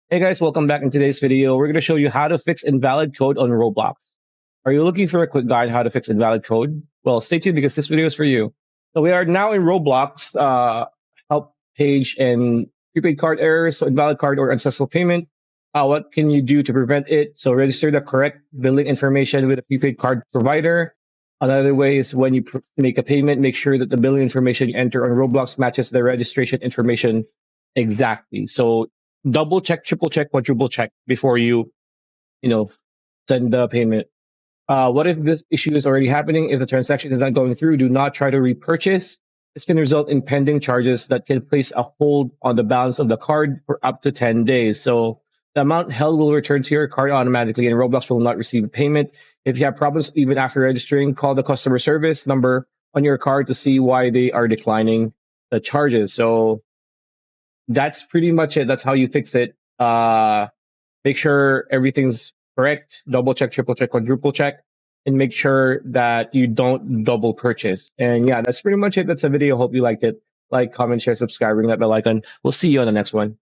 Hey guys, welcome back. In today's video, we're going to show you how to fix invalid code on Roblox. Are you looking for a quick guide how to fix invalid code? Well, stay tuned because this video is for you. So we are now in Roblox help page and prepaid card errors, so invalid card or unsuccessful payment. What can you do to prevent it? So register the correct billing information with a prepaid card provider. Another way is when you make a payment, make sure that the billing information you enter on Roblox matches the registration information exactly. So double check, triple check, quadruple check before you send the payment. What if this issue is already happening? If the transaction is not going through, do not try to repurchase. This can result in pending charges that can place a hold on the balance of the card for up to 10 days. So the amount held will return to your card automatically and Roblox will not receive a payment. If you have problems even after registering, call the customer service number on your card to see why they are declining the charges. So that's pretty much it. That's how you fix it. Make sure everything's correct. Double check, triple check, quadruple check, and make sure that you don't double purchase. And yeah, that's pretty much it. That's the video. Hope you liked it. Like, comment, share, subscribe, ring that bell icon. We'll see you on the next one.